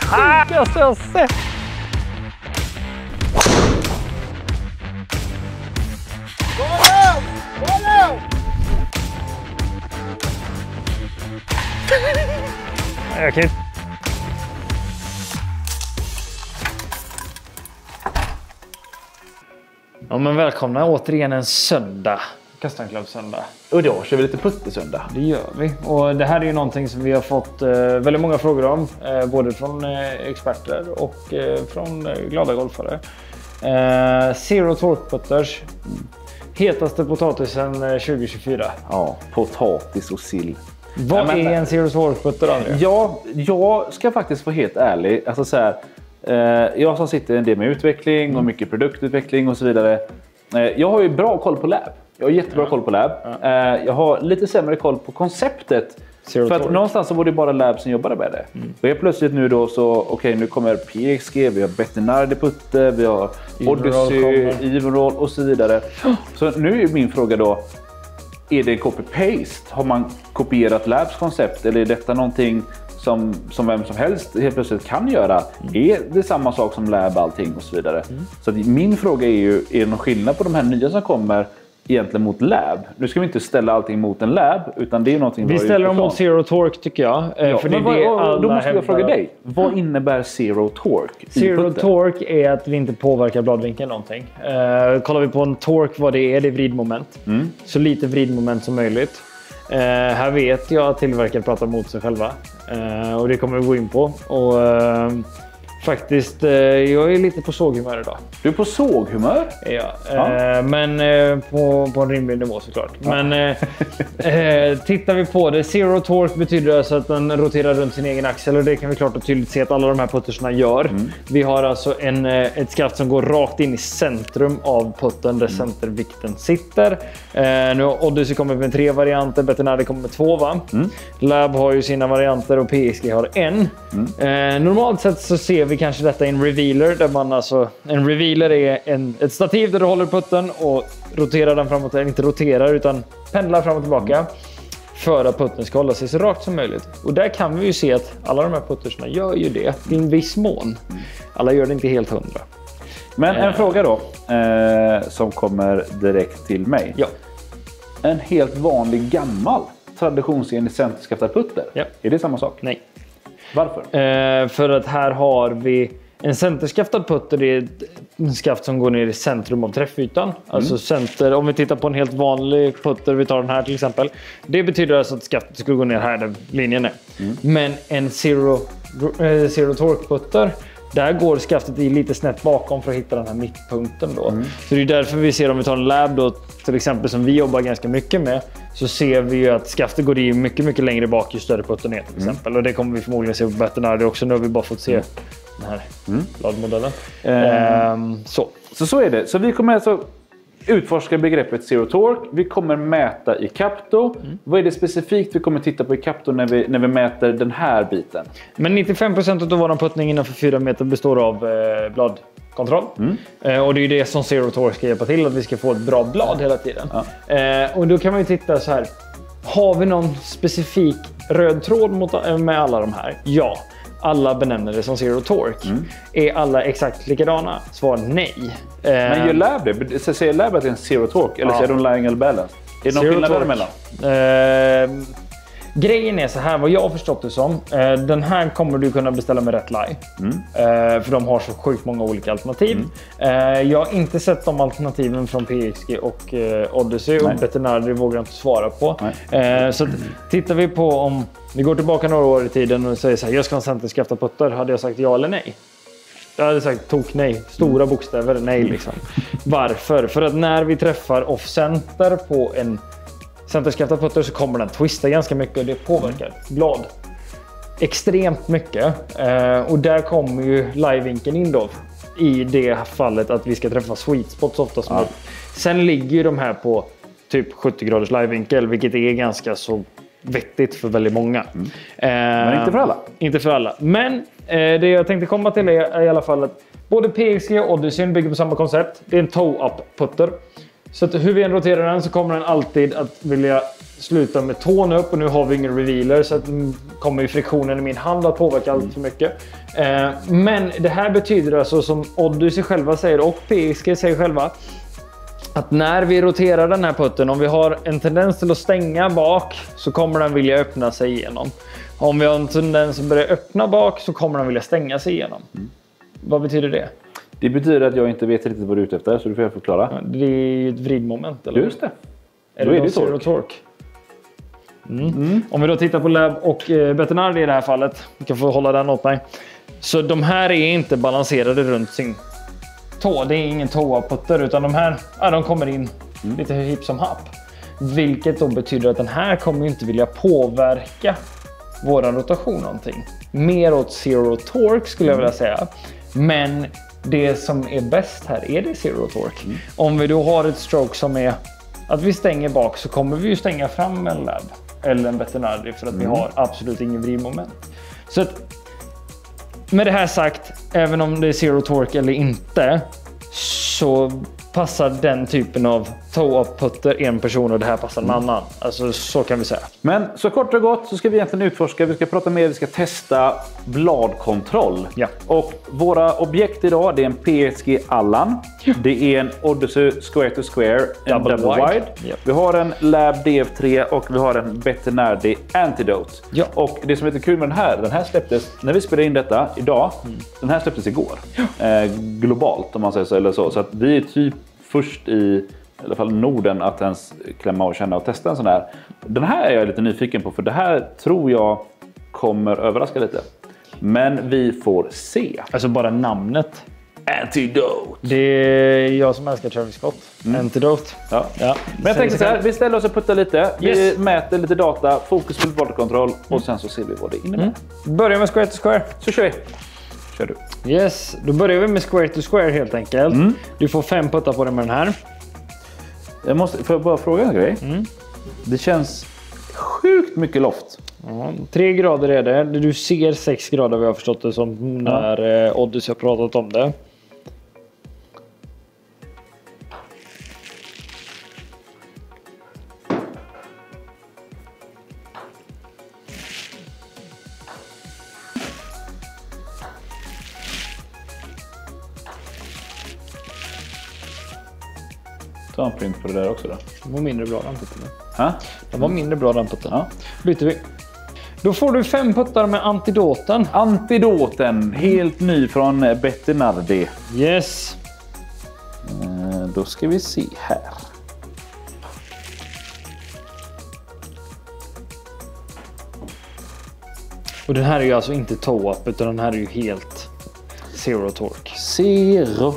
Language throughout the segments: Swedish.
sjukaste jag sett. Jag kan inte. Ja, men välkomna återigen en söndag. Kastanklubb-söndag. Och då kör vi lite puttesöndag. Det gör vi. Och det här är ju någonting som vi har fått väldigt många frågor om. Både från experter och från glada golfare. Zero Torque putters. Hetaste potatisen 2024. Ja, potatis och sill. Vad är en Zero Torque putter, André? Ja, jag ska faktiskt vara helt ärlig. Alltså så här, jag som sitter en del med utveckling och mycket produktutveckling och så vidare. Jag har ju bra koll på lab. Jag har jättebra koll på lab. Jag har lite sämre koll på konceptet. Zero för att Torque. någonstans så var det bara lab som jobbade med det. Och helt plötsligt nu då så, okej, nu kommer PXG, vi har Bettinardi putte, vi har Odyssey, Evenroll och så vidare. Så nu är min fråga då, är det copy-paste? Har man kopierat labs koncept eller är detta någonting som vem som helst helt plötsligt kan göra? Är det samma sak som lab allting och så vidare? Så att min fråga är ju, är det någon skillnad på de här nya som kommer egentligen mot lab? Nu ska vi inte ställa allting mot en lab, utan det är någonting vi ställer dem mot Zero Torque, tycker jag. Ja, för men då måste jag fråga dig. Vad innebär Zero Torque? Zero Torque är att vi inte påverkar bladvinkeln någonting. Kollar vi på en torque, vad det är vridmoment. Så lite vridmoment som möjligt. Här vet jag att tillverkare pratar mot sig själva. Och det kommer vi gå in på. Och faktiskt, jag är lite på såghumör idag. Du är på såghumör? Ja, men på en rimlig nivå såklart. Ja. Men tittar vi på det, Zero Torque betyder alltså att den roterar runt sin egen axel. Och det kan vi klart och tydligt se att alla de här puttersna gör. Vi har alltså ett skaft som går rakt in i centrum av putten där centervikten sitter. Nu har Odyssey kommit med 3 varianter, Bettinardi kommer med 2, va? Lab har ju sina varianter och PSG har en. Normalt sett så ser vi kanske detta i en revealer, där man alltså, en revealer är ett stativ där du håller putten och roterar den framåt, inte roterar utan pendlar fram och tillbaka för att putten ska hålla sig så rakt som möjligt. Och där kan vi ju se att alla de här puttersna gör ju det i en viss mån. Alla gör det inte helt 100. Men en fråga då som kommer direkt till mig. Ja. En helt vanlig gammal traditionsenlig centerskaftad putter. Ja. Är det samma sak? Nej. Varför? För att här har vi en centerskaftad putter. Det är en skaft som går ner i centrum av träffytan. Alltså center, om vi tittar på en helt vanlig putter, vi tar den här till exempel. Det betyder alltså att skaftet skulle gå ner här där linjen är. Men en Zero Torque putter, där går skaftet i lite snett bakom för att hitta den här mittpunkten då. Så det är därför vi ser, om vi tar en lab då, till exempel som vi jobbar ganska mycket med, så ser vi ju att skaftet går i mycket, mycket längre bak ju större putten är till exempel. Och det kommer vi förmodligen se på Bettinardi också. Nu har vi bara fått se den här bladmodellen. Så är det. Så vi kommer alltså utforska begreppet Zero Torque. Vi kommer mäta i Capto. Vad är det specifikt vi kommer titta på i Capto när vi mäter den här biten? Men 95% av vår puttning innanför 4 meter består av bladkontroll. Och det är det som Zero Torque ska hjälpa till, att vi ska få ett bra blad hela tiden. Och då kan man ju titta så här. Har vi någon specifik röd tråd med alla de här? Ja. Alla benämner det som Zero Torque. Är alla exakt likadana? Svar nej. Men gör lab det? Säger lab att det är en Zero Torque? Eller säger de lying eller balance? Är det någon skillnad däremellan? Grejen är så här, vad jag har förstått det som. Den här kommer du kunna beställa med rätt lie. För de har så sjukt många olika alternativ. Jag har inte sett de alternativen från PXG och Odyssey. Och Bettinardi vågar jag inte svara på. Så tittar vi på, om vi går tillbaka några år i tiden och säger så här, jag ska ha en centerskaftad putter, hade jag sagt ja eller nej? Jag hade sagt tok nej. Stora bokstäver, nej liksom. Varför? För att när vi träffar off-center på en centerskaftad putter så kommer den twista ganska mycket och det påverkar blad extremt mycket. Och där kommer ju livevinkeln in då i det fallet att vi ska träffa sweet spots ofta som möjligt. Sen ligger ju de här på typ 70 graders livevinkel, vilket är ganska så vettigt för väldigt många. Men inte för alla. Inte för alla. Men det jag tänkte komma till är i alla fall att både PXG och Odyssey bygger på samma koncept. Det är en toe-up putter. Så att hur vi än roterar den så kommer den alltid att vilja slutar med tån upp och nu har vi ingen revealer så att kommer ju friktionen i min hand att påverka allt för mycket. Men det här betyder alltså som Odyssey själva säger och PXG säger själva att när vi roterar den här putten, om vi har en tendens till att stänga bak så kommer den vilja öppna sig igenom. Om vi har en tendens att börja öppna bak så kommer den vilja stänga sig igenom. Vad betyder det? Det betyder att jag inte vet riktigt vad du är ute efter, så du får förklara. Ja, det är ju ett vridmoment, eller? Just det. Eller då är det zero torque. Om vi då tittar på Lab och Bettinardi i det här fallet, vi kan få hålla den åt mig. Så de här är inte balanserade runt sin tå. Det är ingen tåaputter utan de här de kommer in lite hipp som happ. Vilket då betyder att den här kommer inte vilja påverka våran rotation någonting. Mer åt zero torque skulle jag vilja säga. Men det som är bäst här är det zero torque. Om vi då har ett stroke som är att vi stänger bak så kommer vi ju stänga fram en Lab eller en Bettinardi för att vi har absolut ingen vridmoment. Så att, med det här sagt, även om det är zero torque eller inte så passar den typen av toe-up-putter en person och det här passar en annan. Alltså så kan vi säga. Men så kort och gott så ska vi egentligen utforska, vi ska prata mer, vi ska testa bladkontroll. Ja. Och våra objekt idag, det är en PXG Allan. Ja. Det är en Odyssey Square to Square, en double wide. Ja. Vi har en Lab DF3 och vi har en Bettinardi Antidote. Ja. Och det som är lite kul med den här släpptes, när vi spelade in detta idag, den här släpptes igår. Ja. Globalt om man säger så eller så. Så att vi är typ först i alla fall Norden att ens klämma och känna och testa en sån här. Den här är jag lite nyfiken på för det här tror jag kommer överraska lite. Men vi får se. Alltså bara namnet. Antidote. Det är jag som älskar Travis Scott. Antidote. Ja. Men jag tänkte så här, vi ställer oss och puttar lite. Vi mäter lite data, fokus på bladkontroll och sen så ser vi vad det innebär. Börjar med Square to Square. Så kör vi. Kör du. Yes, då börjar vi med Square to Square helt enkelt. Du får 5 puttar på den med den här. Får jag bara fråga en grej? Det känns sjukt mycket loft. Ja, 3 grader är det. Du ser 6 grader vi har förstått det som när Odyssey har pratat om det. Ta en print på det där också då. Den var mindre bra den putten. Den var mindre bra den putten. Ja. Byter vi. Då får du 5 puttar med Antidoten. Antidoten, helt ny från Bettinardi. Yes. Då ska vi se här. Och den här är ju alltså inte toe-up utan den här är ju helt zero torque. Zero.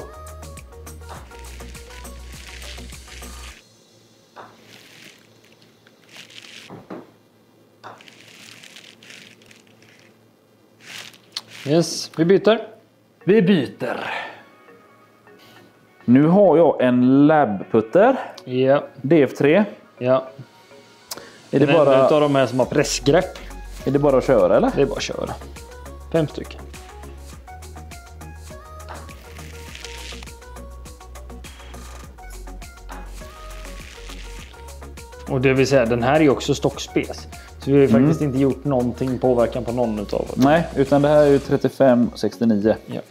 Yes, vi byter. Vi byter. Nu har jag en Lab-putter. Ja. DF3. Ja. Är det bara utav de här som har pressgrepp? Är det bara att köra eller? Det är bara att köra. 5 stycken. Och det vill säga, den här är ju också stockspec. Så vi har ju faktiskt inte gjort någonting påverkan på någon utav dem. Nej, utan det här är ju 3569. Ja.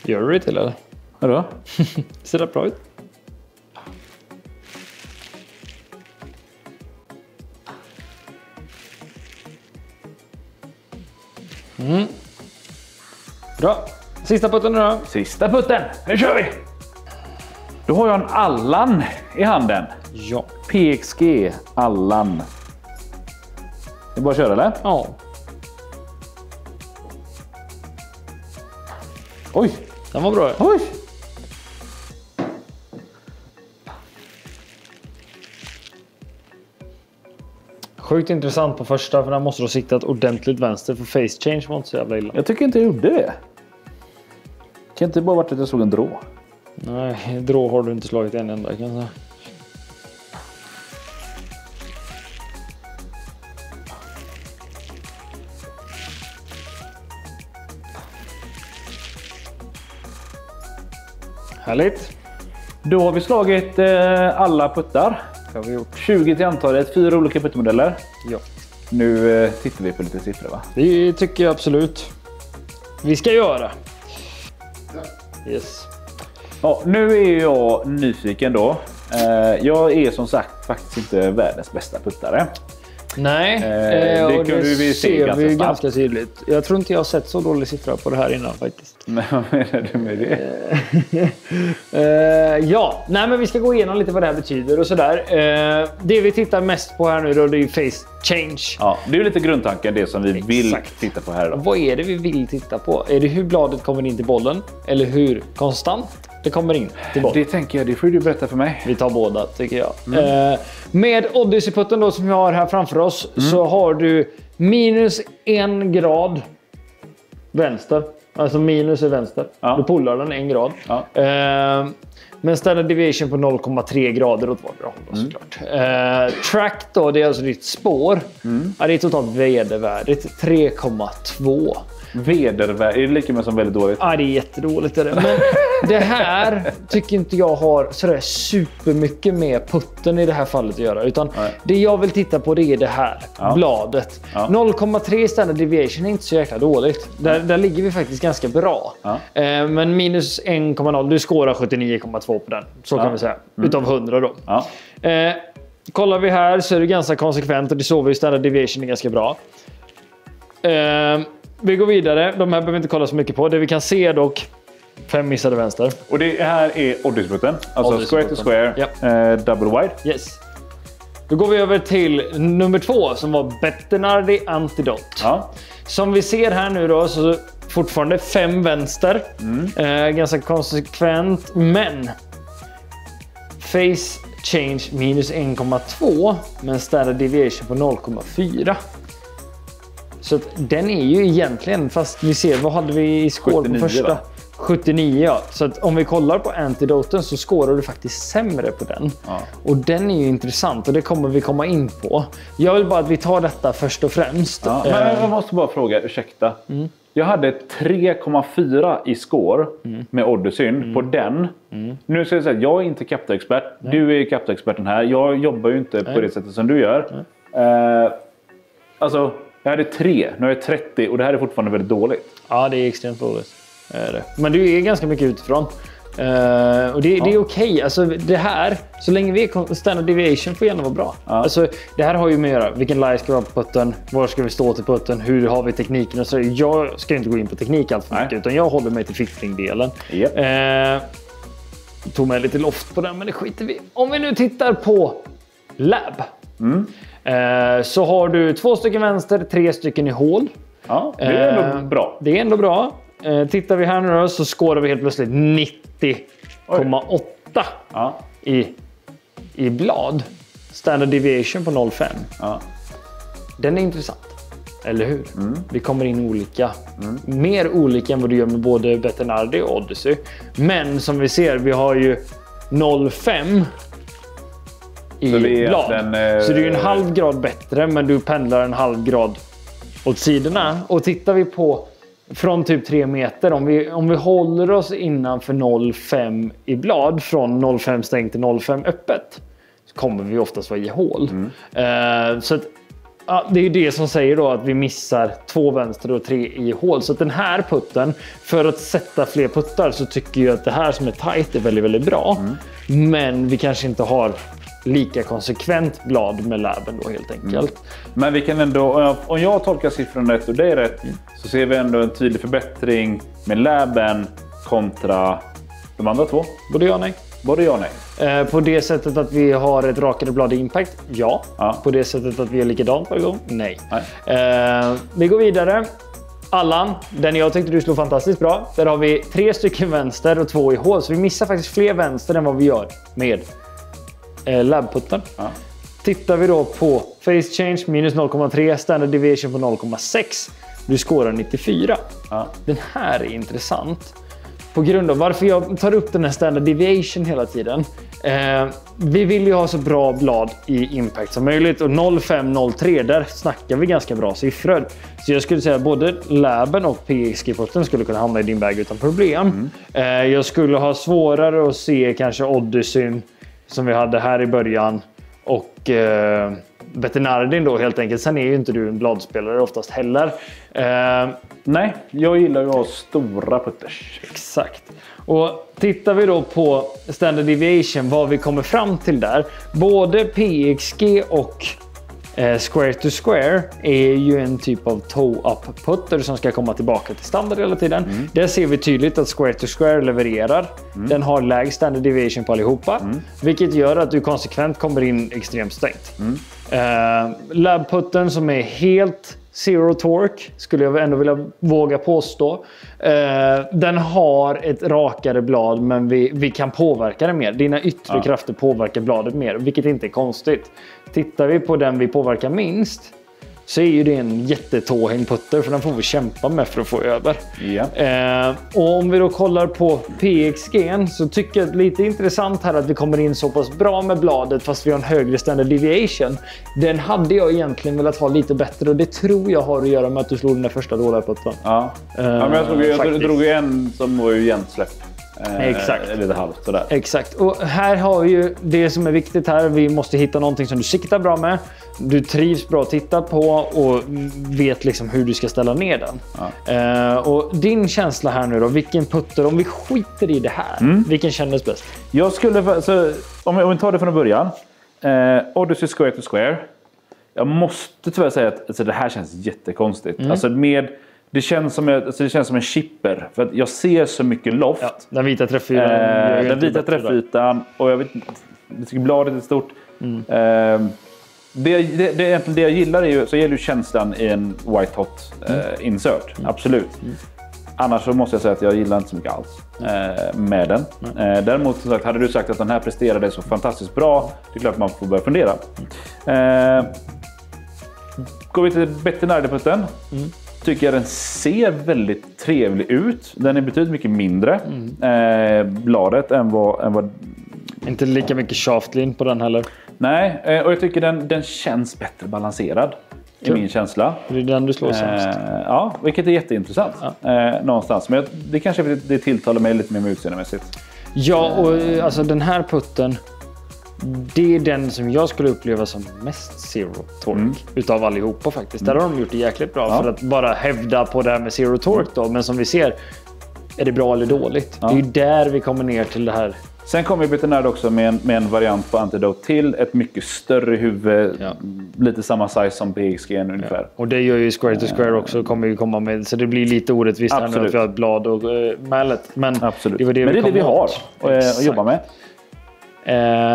Gör du det till eller? Vadå? Ser det bra ut? Bra. Sista putten nu då. Sista putten. Nu kör vi! Då har jag en Allan i handen. Ja. PXG Allan. Det är bara att köra eller? Ja. Oj! Den var bra. Oj! Sjukt intressant på första för den måste du ha siktat ordentligt vänster för face change var inte så jävla illa. Jag tycker inte jag gjorde det. Kan inte bara varit att jag slog en drå. Nej, drå har du inte slagit en enda kan jag säga. Härligt. Då har vi slagit alla puttar. Det har vi gjort. 20 till antalet, 4 olika puttmodeller. Ja. Nu tittar vi på lite siffror, va? Det tycker jag absolut vi ska göra. Yes. Ja, nu är jag nyfiken då. Jag är som sagt faktiskt inte världens bästa puttare. Nej, det och kunde vi se ganska snabbt. Ganska tydligt. Jag tror inte jag har sett så dålig siffra på det här innan faktiskt. Men vad menar du med det? Ja, nej, men vi ska gå igenom lite vad det här betyder och sådär. Det vi tittar mest på här nu då, det är face change. Ja, det är ju lite grundtanken, det som vi vill titta på här idag. Vad är det vi vill titta på? Är det hur bladet kommer in till bollen? Eller hur konstant det kommer in till bollen? Det tänker jag, det får du berätta för mig. Vi tar båda tycker jag. Med Odyssey-putten då som vi har här framför oss så har du minus 1 grad vänster. Alltså minus är vänster. Ja. Du pullar den 1 grad. Ja. Men standard deviation på 0,3 grader åt vardera håll såklart. Track då, det är alltså ditt spår. Ja, det är totalt vedervärdigt. 3,2. Vedervärdigt, är det lika med som väldigt dåligt? Ja, det är jättedåligt. Är det. Men det här tycker inte jag har sådär supermycket med putten i det här fallet att göra. Utan det jag vill titta på det är det här, bladet. 0,3 standard deviation är inte så jäkla dåligt. Där ligger vi faktiskt ganska bra. Men minus 1,0, du skårar 79,2 på den. Så kan vi säga. Utav 100 då. Kollar vi här så är det ganska konsekvent och det såg vi standard deviation är ganska bra. Vi går vidare. De här behöver vi inte kolla så mycket på. Det vi kan se dock 5 missade vänster. Och det här är Odyssey-putten. Alltså square to square, double wide. Yes. Då går vi över till nummer 2 som var Bettinardi Antidote. Som vi ser här nu då så fortfarande 5 vänster. Ganska konsekvent. Men face change minus 1,2 men standard deviation på 0,4. Så att den är ju egentligen, fast vi ser, vad hade vi i skår på första? Va? 79, ja. Så att om vi kollar på Antidoten så skårar du faktiskt sämre på den. Och den är ju intressant och det kommer vi komma in på. Jag vill bara att vi tar detta först och främst. Men jag måste bara fråga, ursäkta. Jag hade 3,4 i score med Odyssey på den. Nu ska jag säga att jag är inte kaptenexpert. Du är kaptenexperten här. Jag jobbar ju inte på det sättet som du gör. Alltså... Jag hade 3, nu är jag 30 och det här är fortfarande väldigt dåligt. Ja, det är extremt dåligt. Men du är ganska mycket utifrån. Och det är okej. Alltså det här, så länge vi är standard deviation får gärna vara bra. Alltså det här har ju med att göra. Vilken lie ska vi ha på putten? Var ska vi stå till putten? Hur har vi tekniken? Och så jag ska inte gå in på teknik allt för mycket. Utan jag håller mig till fickling-delen. Tog med lite loft på den, men det skiter vi. Om vi nu tittar på lab. Så har du 2 stycken vänster, 3 stycken i hål. Ja, det är ändå bra. Det är ändå bra. Tittar vi här nu då, så skårar vi helt plötsligt 90,8 i blad. Standard deviation på 0,5. Den är intressant. Eller hur? Vi kommer in olika. Mer olika än vad du gör med både Bettinardi och Odyssey. Men som vi ser, vi har ju 0,5 i blad. Så det är ju en halv grad bättre, men du pendlar en halv grad åt sidorna. Och tittar vi på från typ 3 meter, om vi håller oss innanför 0,5 i blad, från 0,5 stängt till 0,5 öppet, så kommer vi oftast vara i hål. Så att, det är det som säger då att vi missar 2 vänster och 3 i hål. Så att den här putten, för att sätta fler puttar, så tycker jag att det här som är tight är väldigt, väldigt bra. Men vi kanske inte har lika konsekvent blad med labben då helt enkelt. Men vi kan ändå, om jag tolkar siffrorna rätt och det är rätt, så ser vi ändå en tydlig förbättring med labben kontra de andra 2. Både ja och nej. Både ja och nej. På det sättet att vi har ett rakare blad i impact, ja. På det sättet att vi är likadant varje gång, nej. Vi går vidare. Allan, den jag tyckte du slog fantastiskt bra. Där har vi 3 stycken vänster och 2 i hål. Så vi missar faktiskt fler vänster än vad vi gör med labputten. Tittar vi då på face change minus 0,3, standard deviation på 0,6. Du skårar 94. Den här är intressant. på grund av varför jag tar upp den här standard deviation hela tiden. Vi vill ju ha så bra blad i impact som möjligt och 0,5-0,3 där snackar vi ganska bra siffror. Så jag skulle säga att både Laben och PXG-putten skulle kunna hamna i din bag utan problem. Jag skulle ha svårare att se kanske Odyssey som vi hade här i början och Bettinardin då helt enkelt. Sen är ju inte du en bladspelare oftast heller. Nej, jag gillar ju att ha stora putters. Exakt. Och tittar vi då på standard deviation, vad vi kommer fram till där. Både PXG och square to square är ju en typ av toe-up putter som ska komma tillbaka till standard hela tiden. Där ser vi tydligt att square to square levererar. Den har lägst standard deviation på allihopa. Vilket gör att du konsekvent kommer in extremt stängt. Lab-putten som är helt zero torque skulle jag ändå vilja våga påstå. Den har ett rakare blad men vi kan påverka det mer. Dina yttre krafter påverkar bladet mer, vilket inte är konstigt. Tittar vi på den vi påverkar minst så är ju det en jättetåhängd putter för den får vi kämpa med för att få över. Och om vi då kollar på PXG så tycker jag det är lite intressant här att vi kommer in så pass bra med bladet fast vi har en högre standard deviation. Den hade jag egentligen velat ha lite bättre och det tror jag har att göra med att du slog den där första dåliga putten. Men jag drog ju en som var ju jämnt släpp. Exakt. Lite halvt sådär. Exakt. Och här har vi ju det som är viktigt här. Vi måste hitta någonting som du siktar bra med. Du trivs bra att titta på och vet liksom hur du ska ställa ner den. Och din känsla här nu då, vilken putter, om vi skiter i det här, vilken kändes bäst? Jag skulle, så, om vi tar det från början. Odyssey square to square. Jag måste tyvärr säga att alltså, det här känns jättekonstigt. Alltså det känns som en chipper. För att jag ser så mycket loft. Ja, den vita träffytan. Den vita träffytan. Och jag tycker bladet är stort. Det jag gillar är ju, så gäller ju känslan i en white hot insert. Absolut. Annars så måste jag säga att jag gillar inte så mycket alls med den. Däremot som sagt, hade du sagt att den här presterade så fantastiskt bra, det är klart att man får börja fundera. Går vi till Bettinardi-putten. Tycker jag den ser väldigt trevlig ut. Den är betydligt mycket mindre bladet än vad... Inte lika mycket shaftlin på den heller. Nej, och jag tycker den känns bättre balanserad i min känsla. Det är den du slår sämst. Ja, vilket är jätteintressant någonstans. Men det kanske det tilltalar mig lite mer med utseendemässigt. Ja, och alltså den här putten, det är den som jag skulle uppleva som mest zero torque utav allihopa faktiskt. Där har de gjort det jäkligt bra för att bara hävda på det här med zero torque då. Men som vi ser, är det bra eller dåligt? Det är ju där vi kommer ner till det här. Sen kommer Bettinardi också med en variant på Antidote till ett mycket större huvud. Lite samma size som PXG ungefär. Och det gör ju Square to Square också, kommer ju komma med. Så det blir lite orättvist här nu att vi har ett blad och mallet. Men absolut. Det var det men det är det vi har att jobba med.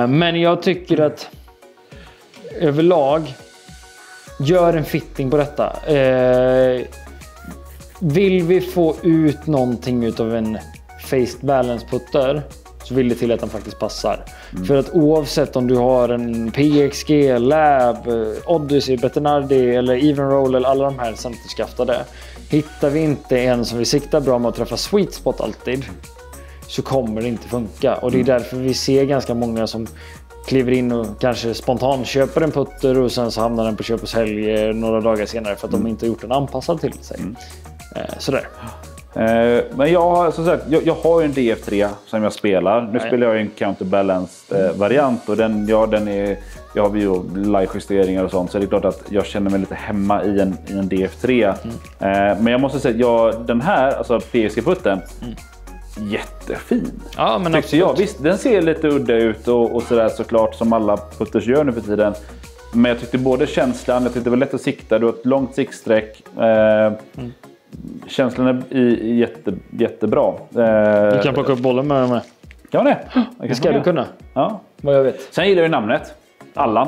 Men jag tycker att överlag gör en fitting på detta. Vill vi få ut någonting utav en faced balance putter så vill det till att den faktiskt passar. För att oavsett om du har en PXG, Lab, Odyssey, Bettinardi eller Even Roll eller alla de här centerskaftade, hittar vi inte en som vi siktar bra med att träffa sweet spot alltid, så kommer det inte funka. Och det är därför vi ser ganska många som kliver in och kanske spontant köper en putter och sen så hamnar den på köp och sälj några dagar senare för att de inte gjort den anpassad till sig. Sådär. Men jag har ju en DF3 som jag spelar. Nu spelar jag en counterbalanced variant och den är, jag har ju live-justeringar och sånt, så det är klart att jag känner mig lite hemma i en DF3. Men jag måste säga att den här, alltså PSG-putten, jättefin. Ja, men jag. Visst, den ser lite udda ut och sådär såklart som alla putters gör nu för tiden. Men jag tyckte både känslan, jag tyckte det var lätt att sikta, du har ett långt siktsträck. Känslan är jättebra. Du kan plocka upp bollen med dem. Kan det? Det ska du kunna. Ja. Vad jag vet. Sen gillar jag namnet. Allan.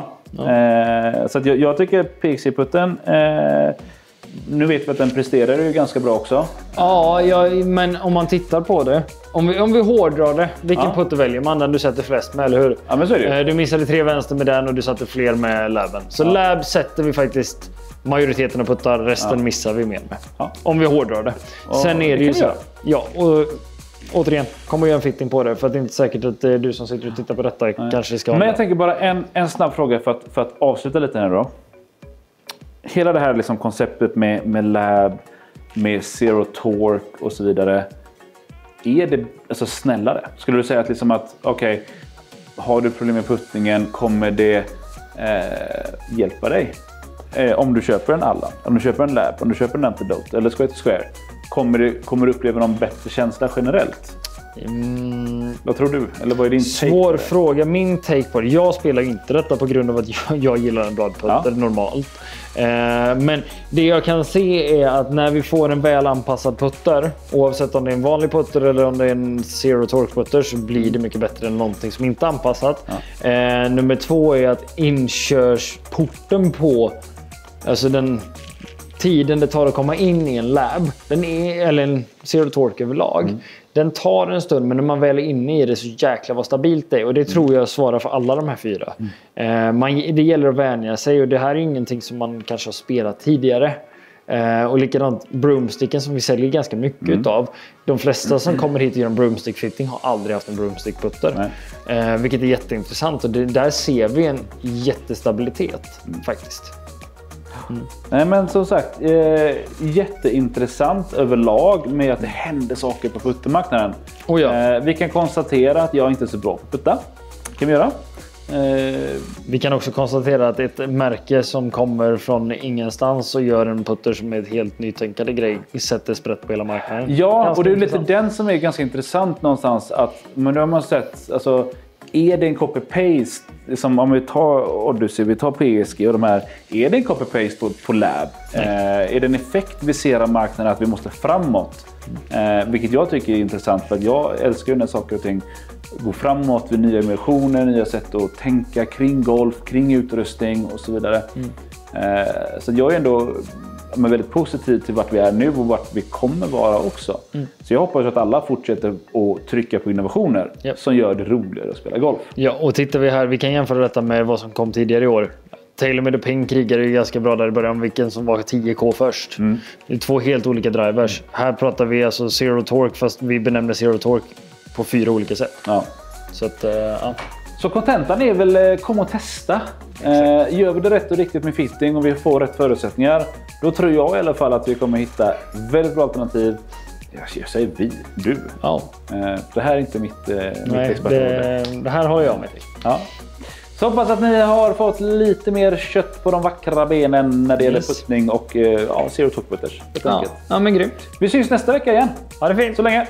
Så att jag tycker PXG-putten... nu vet vi att den presterar ju ganska bra också. Ja, men om man tittar på det. Om vi hårdrar det. Vilken putter väljer man? Den du sätter flest med, eller hur? Ja, men så är det ju. Du missade 3 vänster med den och du satte fler med Laben. Så Lab sätter vi faktiskt majoriteten av puttar. Resten missar vi med. Om vi hårdrar det. Sen är det ju så. Ja, och återigen, kommer göra en fitting på det. För att det är inte säkert att du som sitter och tittar på detta kanske ska ha. Men jag tänker bara en snabb fråga för att avsluta lite här då. Hela det här liksom konceptet med lab, med zero torque och så vidare. Är det alltså snällare? Skulle du säga att liksom att okej, har du problem med puttningen, kommer det hjälpa dig? Om du köper en Allan, om du köper en lab, om du köper en Antidote eller Square to Square, kommer du uppleva någon bättre känsla generellt? Vad tror du? Eller vad är din svår fråga. Min take på det. Jag spelar inte detta på grund av att jag gillar en broadputter normalt. Men det jag kan se är att när vi får en väl anpassad putter, oavsett om det är en vanlig putter eller om det är en zero torque putter, så blir det mycket bättre än någonting som inte är anpassat. Nummer 2 är att inkörsporten på, alltså den tiden det tar att komma in i en lab, eller en zero torque överlag, den tar en stund, men när man väl är inne i det så jäkla vad stabilt det är. Och det tror jag svarar för alla de här 4. Det gäller att vänja sig, och det här är ingenting som man kanske har spelat tidigare. Och likadant broomsticken som vi säljer ganska mycket utav. De flesta som kommer hit och gör en broomstick fitting har aldrig haft en broomstick putter. Vilket är jätteintressant, och där ser vi en jättestabilitet faktiskt. Nej, men som sagt, jätteintressant överlag med att det händer saker på puttermarknaden. Vi kan konstatera att jag inte är så bra på putta. Kan vi göra? Vi kan också konstatera att ett märke som kommer från ingenstans och gör en putter som är ett helt nytänkande grej sätter sprätt på hela marknaden. Ja, ganska och det är lite den som är ganska intressant någonstans. Men nu har man sett, alltså, är det en copy-paste? Som om vi tar Odyssey, vi tar PSG och de här. Är det en copy-paste på lab? Är det en effekt vi ser av marknaden att vi måste framåt? Vilket jag tycker är intressant, för att jag älskar ju när saker och ting går framåt vid nya immersioner, nya sätt att tänka kring golf, kring utrustning och så vidare. Så jag är ändå väldigt positiv till vart vi är nu och vart vi kommer vara också. Så jag hoppas att alla fortsätter att trycka på innovationer som gör det roligare att spela golf. Ja, och tittar vi här, vi kan jämföra detta med vad som kom tidigare i år. TaylorMade och Ping krigade ju ganska bra där i början, vilken som var 10K först. Det är 2 helt olika drivers. Här pratar vi alltså zero torque, fast vi benämner zero torque på 4 olika sätt. Så att, Så kontentan är väl, kom och testa. Gör vi det rätt och riktigt med fitting och vi får rätt förutsättningar, då tror jag i alla fall att vi kommer hitta väldigt bra alternativ. Jag säger vi, du. Det här är inte mitt expertområde. Det här har jag med dig. Så hoppas att ni har fått lite mer kött på de vackra benen när det gäller puttning och zero torque putters. Men grymt. Vi syns nästa vecka igen. Ha det fint så länge.